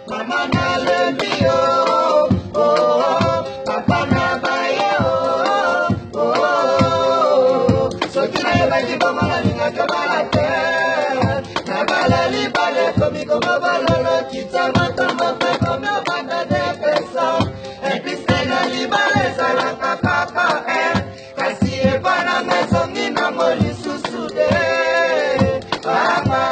Mama na le mio, papa na baye, so kina di mama na linga kabala te, na bala li bale komi koma bala kita mata mata koma banda de pesa, e Kristena li bale sala kaka kasi e bana mesongi na moli susude, mama.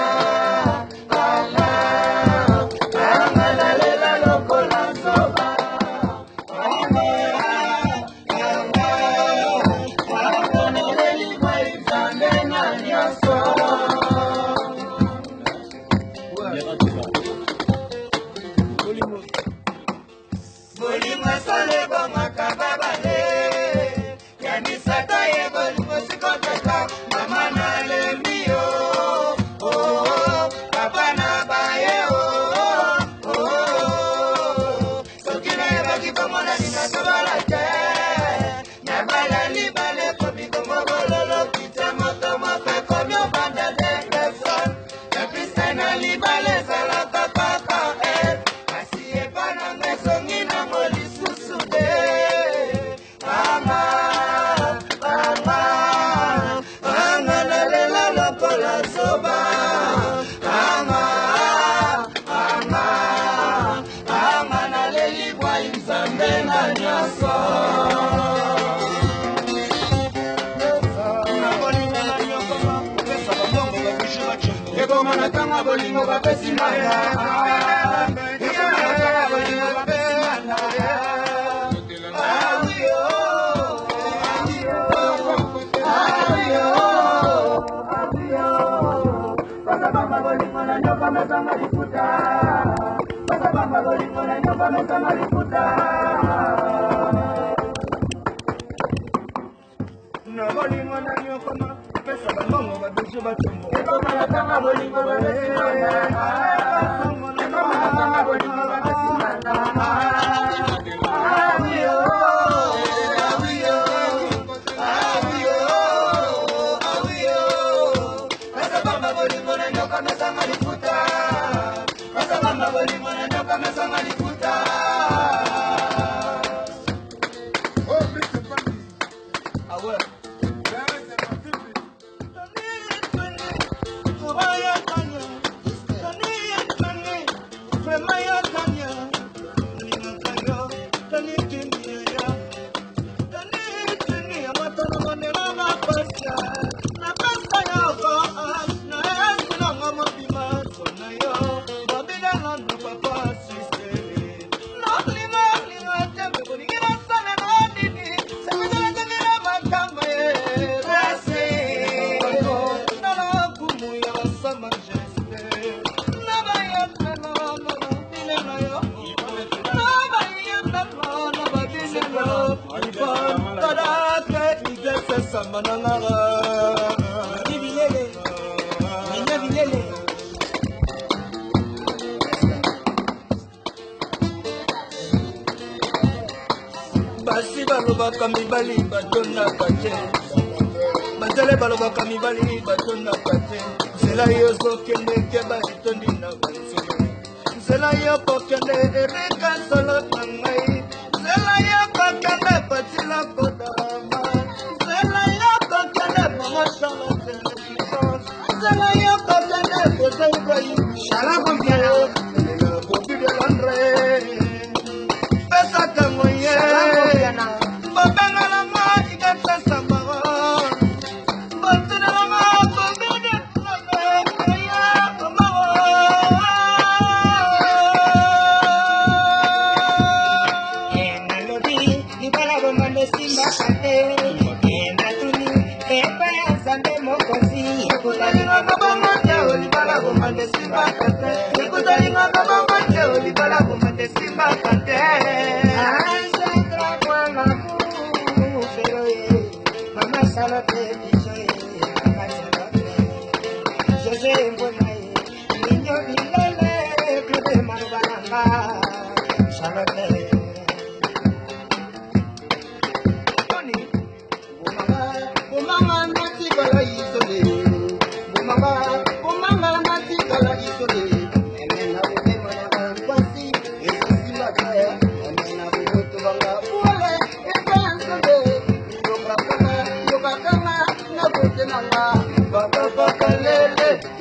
Bolingo ba pesi maya, bolingo ba pesi maya. Pasa bamba bolingo na nyoka mesa mariputa. Pasa bamba bolingo na nyoka mesa mariputa. Na bolingo na nyoka mesa bamba ba bisu ba tumbo. Bolingo ba pesi maya. Bolingo ba pesi maya. Basi balobaka mibali batonaka te, bazele balobaka mibali batonaka te. Nzela yo sokendeke baitondi na banzela, nzela yo kokende ereka solo na ngai, nzela yo kokende patila kodama, nzela yo kokende pamashana televizyon, nzela yo kokende kozaibra yu shala konfiana bobi de landre pesa kamoye babanga la ma ikata samara botuna la ma bobi de ya kamara ena lobi libala bomande simba kate ena tuni epa ya sande mokosi ikutalinga kabanga teo libala bomande simba kate ikutalinga kabanga teo libala bomande simba kate ancestra kwa mamu pero mama salote bisoe Jose Mbonae niño bilele club manubalanga salote Bumanga mati kala isole, bumanga mati kala isole. lele.